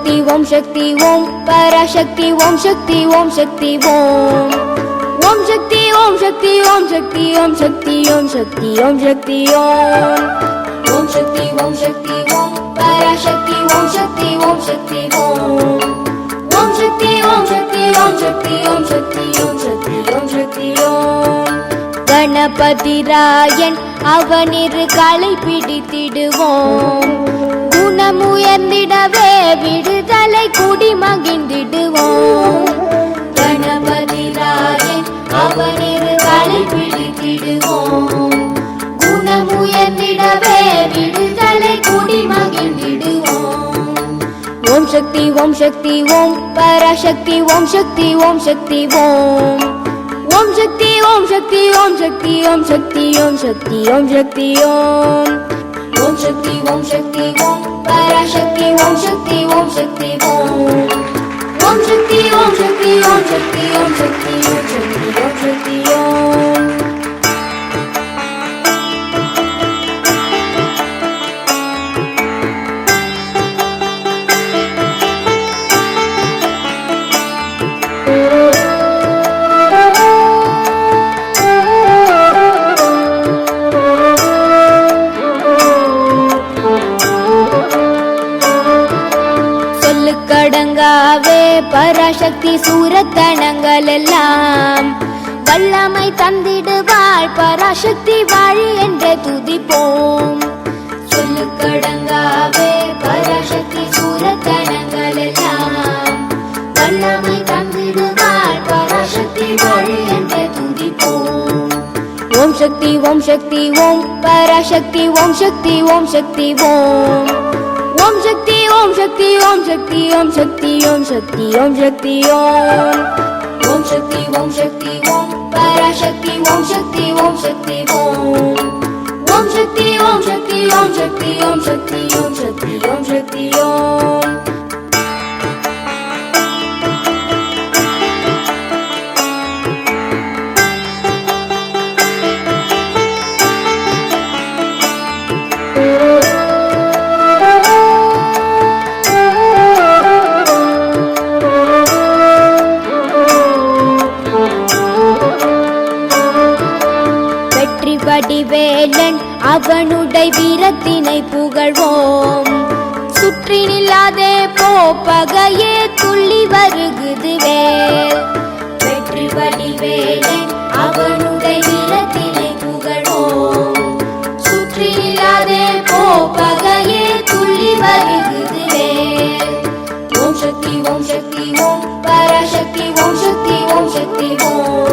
शक्ति ओम शक्ति ओम पराशक्ति ओम शक्ति ओम शक्ति ओम ओम शक्ति ओम शक्ति ओम शक्ति ओम शक्ति ओम शक्ति ओम शक्ति ओम शक्ति ओम शक्ति ओम पराशक्ति ओम शक्ति ओम शक्ति ओम शक्ति ओम शक्ति ओम शक्ति ओम शक्ति ओम शक्ति ओम शक्ति ओम गणपति रायन அவனிரு களை பிடித்திடுவோம் குணமுயர்ந்திடவே விடுதலை கூடி மகிழ்ந்திடுவோம் கணபதி ராயன் அவனிரு களை பிடித்திடுவோம் குணமுயர்ந்திடவே விடுதலை கூடி மகிழ்ந்திடுவோம் ஓம் சக்தி ஓம் சக்தி ஓம் பராசக்தி ஓம் சக்தி ஓம் சக்தி ஓம் ओम शक्ति ओम शक्ति ओम शक्ति ओम शक्ति ओम शक्ति ओम शक्ति ओम शक्ति ओम शक्ति ओम पराशक्ति ओम शक्ति ओम शक्ति ओम शक्ति ओम शक्ति ओम शक्ति ओम शक्ति ओम शक्ति ओम शक्ति ओम கடங்காவே பராசக்தி சூரத்தனங்கள் எல்லாம் வல்லமை தந்திடுவாள் பராசக்தி வாழி என்றே துதிப்போம் சொல்லு கடங்காவே பராசக்தி சூரத்தனங்கள் எல்லாம் வல்லமை தந்திடுவாள் பராசக்தி வாழி என்றே துதிப்போம் ஓம் சக்தி ஓம் சக்தி ஓம் பராசக்தி ஓம் சக்தி ஓம் சக்தி ஓம் ओम शक्ति ओम शक्ति ओम शक्ति ओम शक्ति ओम शक्ति ओम शक्ति ओम शक्ति ओम शक्ति ओम पराशक्ति ओम शक्ति ओम शक्ति ओम शक्ति ओम शक्ति ओम शक्ति ओम शक्ति ओम शक्ति ओम शक्ति ओम வடிவேலன் அவனுடைய வீரத்தினை புகழ்வோம் சுற்றி நில்லாதே போ பகையே துள்ளி வருகுது வேல் வெற்றி வடிவேலன் அவனுடைய வீரத்தினை புகழ்வோம் சுற்றி நில்லாதே போ பகையே துள்ளி வருகுது வேல் ஓம் சக்தி ஓம் சக்தி ஓம் பராசக்தி ஓம் சக்தி ஓம் சக்தி ஓம்